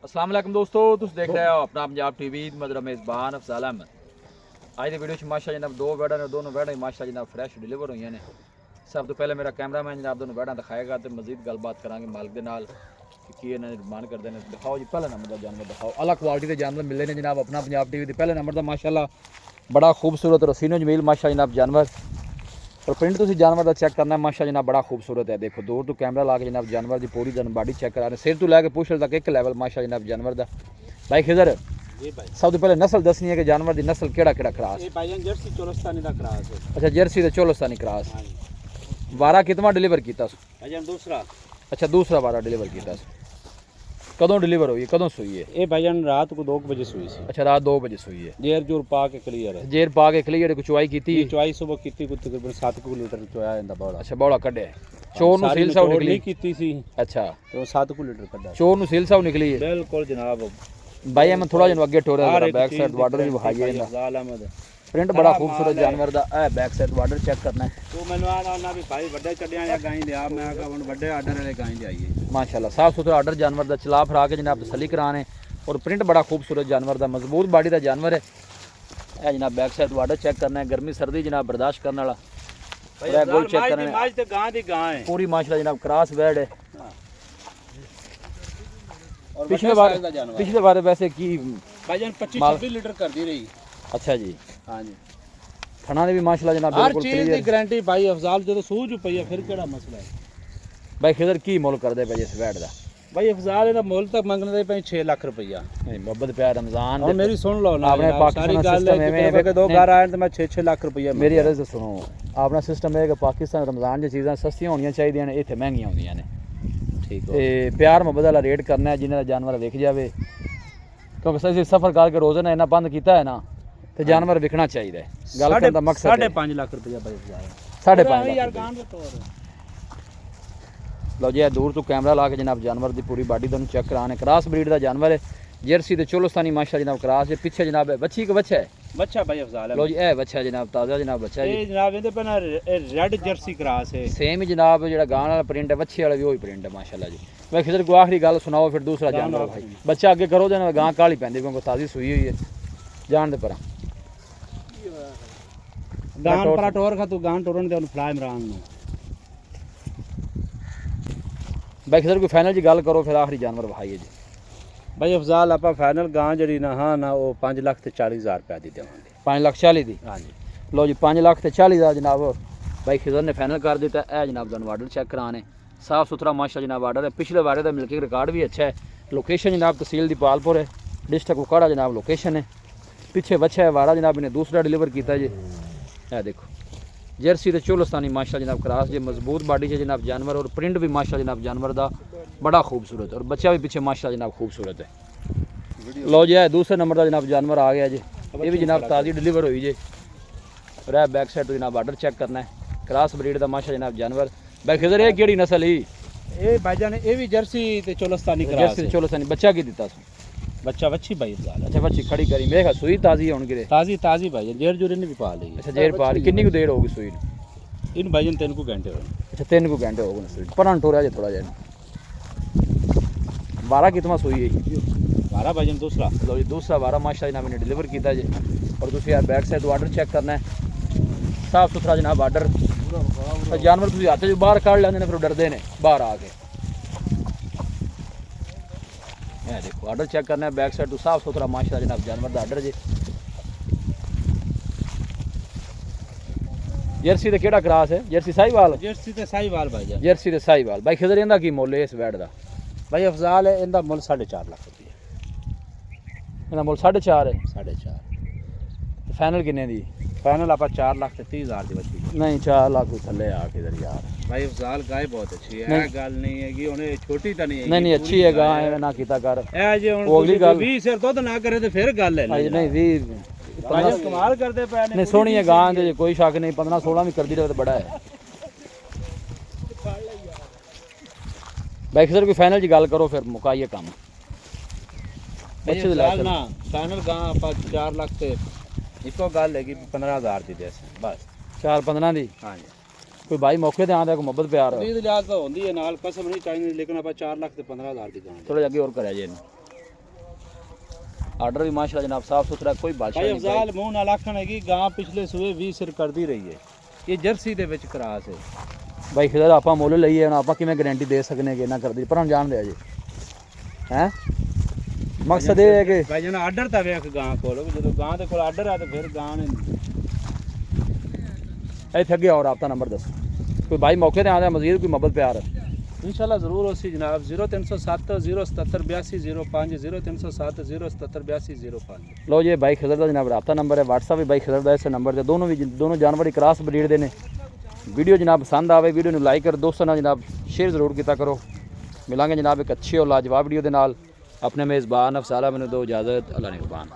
अस्सलाम वालेकुम दोस्तों, तुम देख रहे हो अपना पंजाब टीवी मदर मेज़बान अफजाल अहमद। अज की वीडियो माशा जनाब दो बैडा ने दोनों बैडा माशा जनाब फ्रैश डिलीवर हुई ने। सब तो पहले मेरा कैमरामैन जनाब दोनों बैडा दिखाएगा तो मजीद गलबात करांगे मालिक के नाल कि इन्हें डिमांड करते हैं। दिखाओ जी पहले नंबर का जानवर दिखाओ, अलग क्वालिटी के जानवर मिले ने जनाब अपना पंजाब टीवी के पहले नंबर का माशाल्लाह बड़ा खूबसूरत रसीनो जमील माशा जनाब जानवर और प्रिंट तुम जानवर का चेक करना माशा जनाब बड़ा खूबसूरत है। देखो दूर तो कैमरा ला के जनाब जानवर की पूरी बॉडी चेक करा रहे, सिर तो लैके पुछ तक एक लेवल माशा जनाब जानवर का। भाई खिजर सब तो पहले नस्ल दसनी है कि जानवर की नस्ल केड़ा केड़ा क्रास? जर्सी चोलस्तानी का क्रास है। अच्छा जर्सी तो चोलस्तानी क्रास। वारा कितना डिलीवर किया? दूसरा। अच्छा दूसरा वारा डिलीवर किया। कदों डिलीवर हुई, कदों सूई है? ये भाईजान रात को 2 बजे सूई सी। अच्छा रात 2 बजे सूई है। जेर जूर पा के क्लियर है। जेर पा के क्लियर चुवाई की? चुवाई सुबह की तकरीबन 7 लीटर चुवाया इंदा बौड़ा। अच्छा बौड़ा कड्ढे चोर नु सील साउ निकली कीती सी। अच्छा तो 7 लीटर कड्ढा चोर नु सील साउ निकली है। बिल्कुल जनाब। भाई मैं थोड़ा जन अगे टोरे बैक साइड बॉर्डर भी दिखाइए इंदा प्रिंट बड़ा खूबसूरत जानवर दा ए बैक साइड बॉर्डर चेक करना है। तो मैंने आना भी भाई बड़े चढ़िया या गाई लिया, मैं आका हुन बड़े आर्डर वाले गाई जाइए। माशाल्लाह साफ सुथरा आर्डर जानवर दा चला फरा के जनाब तसल्ली कराने और प्रिंट बड़ा खूबसूरत जानवर दा मजबूत बॉडी दा जानवर है। ए जनाब बैक साइड बॉर्डर चेक करना है, गर्मी सर्दी जनाब बर्दाश्त करने वाला। भाई गोल चेक करना है, माज ते गां दी गां है पूरी माशाल्लाह जनाब क्रॉस वेड है। और पिछले बार वैसे की भाईजान 25-26 लीटर कर दी रही। अच्छा जी हां जी थना ने भी माशाल्लाह जनाब हर बिल्कुल चीज क्लियर दी गारंटी भाई अफजाल जो सूझ पई है फिर केड़ा मसला है। भाई खिदर की मोल कर दे पे इस वेड दा? भाई अफजाल ਇਹਦਾ ਮੁੱਲ ਤੱਕ ਮੰਗਣ ਦੇ ਪਏ 6 ਲੱਖ ਰੁਪਈਆ। नहीं मोहब्बत प्यार रमजान और मेरी सुन लो ना आपने पाकिस्तान सिस्टम में के दो घर आए तो मैं 6 लाख रुपया। मेरी अर्ज सुनो, अपना सिस्टम है कि पाकिस्तान रमजान दी चीज़ां सस्तियां होनियां चाहिए ने, इत्थे महंगियां होंदियां ने। ठीक ते प्यार मुहब्बत वाला रेट करना है जिन्हें जानवर विक जावे, क्योंकि सही सफर करके रोजाना इन्ना बंद किया है ना तो जानवर विकना चाहिए। गल करने का मकसद 5.5 लाख रुपया भाई अफजाल 5.5 यार लाख। गां दे तौर लो जी दूर तो कैमरा ला के जनाब जानवर की पूरी बॉडी तुम चेक कराने। क्रॉस ब्रीड का जानवर है, जर्सी तो चोलस्तानी माशा जनाब क्रॉस है। पीछे जनाब है बच्ची का बच्चा है। बच्चा भाई अफजाल है। लो जी ए बच्चा जनाब ताज़ा जनाब बच्चा है। ये जनाब इहदे पे ना रेड जर्सी क्रॉस है। सेम ही जनाब जो गां वाला प्रिंट है बच्चे वाला भी वही प्रिंट है माशाल्लाह जी। मैं खिदर को आखिरी गल सुनाओ फिर दूसरा जानवर भाई बच्चा अगे करो देना गां काली पैंदी क्योंकि ताज़ी सूई हुई है जान दे पर गां पर टोर खा तू गां टोरन दे फ्लाई इमरान नु भाई खिदर कोई फाइनल जी गल करो फिर आखिरी जानवर भाई है जी। भाई अफजाल आप फाइनल गां जड़ी ना हाँ ना वो 5,40,000 रुपया दी देवांगे। 5,40,000 दी? हाँ जी लो जी 5,40,000 जनाब भाई खिदर ने फाइनल कर दिता है। जनाब तुम ऑर्डर चेक कराने साफ सुथरा माशा जनाब ऑर्डर है। पिछले बारे का मिल्किंग रिकॉर्ड भी अच्छा है। लोकेशन जनाब तहसील दी पालपुर है, डिस्ट्रिक्ट उकाड़ा जनाब लोकेशन है। पीछे बच्चा है वारा जनाब इन्हें दूसरा डिलीवर किया जी। है देखो जर्सी तो चोलस्तानी माशा जनाब क्रॉस जी, मजबूत बॉडी है जनाब जानवर और प्रिंट भी माशा जनाब जानवर का बड़ा खूबसूरत और बच्चा भी पीछे माशा जनाब खूबसूरत है। लो जी है दूसरे नंबर का जनाब जानवर आ गया जी, ये भी जनाब ताज़ी डिलीवर हुई जी। और बैक साइड तो जनाब ऑर्डर चेक करना है। क्रॉस ब्रीड का माशा जनाब जानवर। भाई खिदर ये केड़ी नस्ल ही? ये भाईजान ये भी जर्सी ते चोलस्तानी क्रॉस जर्सी चोलस्तानी। बच्चा की दिता बच्चा बच्ची भाई अफजाल। अच्छा बच्ची खड़ी करी मेरे सुई ताज़ी होने के ताज़ी भाई जेर जुर ने भी पा ली। अच्छा जेर पा ली कितनी को देर होगी सुई? इन भाईजान 3 को घंटे हो। अच्छा 3 को घंटे हो गए सुई पर टोरा जे थोड़ा जाए 12 कितना सुई है? 12 भाईजान दूसरा। लो जी दूसरा 12 माशा जनाब ने डिलीवर किया जी। और तुम यार बैक साइड ऑर्डर चेक करना है साफ सुथरा जनाब ऑर्डर। जानवर तुम हाथ जो बाहर काट लेंगे फिर डरते हैं बाहर आके। देखो ऑर्डर चेक करना है बैक साइड तो साफ सुथरा माशा जनाब जानवर का ऑर्डर जी। जर्सी का केड़ा क्रॉस है? जर्सी साहिवाल? जर्सी ते साहिवाल भाईजान। जर्सी ते साहिवाल। भाई खिदर इहदा की मुੱਲ है इस वैड का? भाई अफजाल है इनका मुੱਲ 4.5 लाख रुपया। इहदा मुੱਲ 4.5 है। 4.5 फाइनल किन्ने दी? फाइनल आप 4,30,000 की बची। नहीं 4 लाख तो थले आ किधर यार। भाई अफजाल गाय बहुत अच्छी है, गल नहीं है कि उन्हें छोटी तो नहीं है। नहीं नहीं अच्छी है गाय ना कीता कर ए जे हुन अगली गल 20 सिर दुध ना करे तो फिर गल है नहीं 20 15 कमाल करते पे ने। नहीं सोहनी है गाय दे कोई शक नहीं, 15-16 भी कर दी रहे तो बड़ा है। भाई सर कोई फाइनल जी गल करो फिर मुकाइए काम। अच्छे लाल ना फाइनल गां आप 4 लाख ते इको गल है कि 15,000 दी दे बस 4-15 दी। हां जी कोई भाई मौके ते आंदा को मोहब्बत प्यार दी लिहाज तो होंदी है नाल कसम नहीं चाहिए लेकिन आप 4 लाख ते 15,000 दी गां थोड़ा आगे और कराया जी। ਆਰਡਰ ਵੀ ਮਾਸ਼ਾਅੱਲਾ ਜਨਾਬ ਸਾਫ ਸੁਥਰਾ ਕੋਈ ਬਾਦਸ਼ਾਹ ਭਾਈ ਨਹੀਂ ਬਾਈ। ਅਫਜ਼ਾਲ ਮੂੰਹ ਨਾਲ ਆਖਣ ਹੈਗੀ ਗਾਂ ਪਿਛਲੇ ਸੂਏ 20 ਸਿਰ ਕਰਦੀ ਰਹੀ ਹੈ ਇਹ ਜਰਸੀ ਦੇ ਵਿੱਚ ਕਰਾਸ ਹੈ ਬਾਈ ਖਿਦਰ ਆਪਾਂ ਮੁੱਲ ਲਈਏ ਹੁਣ ਆਪਾਂ ਕਿਵੇਂ ਗਾਰੰਟੀ ਦੇ ਸਕਨੇ ਕਿ ਨਾ ਕਰਦੀ ਪਰ ਹੁਣ ਜਾਣਦੇ ਆ ਜੀ ਹੈ ਮਕਸਦ ਇਹ ਹੈ ਕਿ ਭਾਈ ਜਨ ਆਰਡਰ ਤਾਂ ਵੇਖ ਗਾਂ ਕੋਲ ਜਦੋਂ ਗਾਂ ਦੇ ਕੋਲ ਆਰਡਰ ਆ ਤੇ ਫਿਰ ਗਾਂ ਨੇ ਇੱਥੇ ਅੱਗੇ ਹੋਰ ਆਪਣਾ ਨੰਬਰ ਦੱਸੋ ਕੋਈ ਬਾਈ ਮੌਕੇ ਤੇ ਆਉਂਦਾ ਮਜ਼ੀਦ ਕੋਈ ਮੁਹੱਬਤ ਪਿਆਰ इंशाल्लाह ज़रूर होसी जनाब 0307 077 8205 0307 077 8205 ਲਓ ਜੀ ਬਾਈ ਖਿਦਰ ਦਾ ਜਨਾਬ ਰਾਬਤਾ ਨੰਬਰ ਹੈ WhatsApp ਵੀ ਬਾਈ ਖਿਦਰ ਦਾ ਇਸੇ ਨੰਬਰ ਤੇ ਦੋਨੋਂ ਜਾਨਵਰ ਹੀ ਕ੍ਰਾਸ ਬਰੀਡ ਦੇ ਨੇ ਵੀਡੀਓ ਜਨਾਬ ਪਸੰਦ ਆਵੇ ਵੀਡੀਓ ਨੂੰ ਲਾਈਕ ਕਰ ਦੋਸਤਾਂ ਨਾਲ ਜਨਾਬ ਸ਼ੇਅਰ ਜ਼ਰੂਰ ਕੀਤਾ ਕਰੋ ਮਿਲਾਂਗੇ ਜਨਾਬ ਇੱਕ ਅੱਛੀ ਔਰ ਲਾਜਵਾਬ ਵੀਡੀਓ ਦੇ ਨਾਲ ਆਪਣੇ ਮੇਜ਼ਬਾਨ ਅਫਸਾਲਾ ਮੈਨੂੰ ਦਿਓ ਇਜਾਜ਼ਤ ਅੱਲਾ ਨਿਗਹਬਾਨ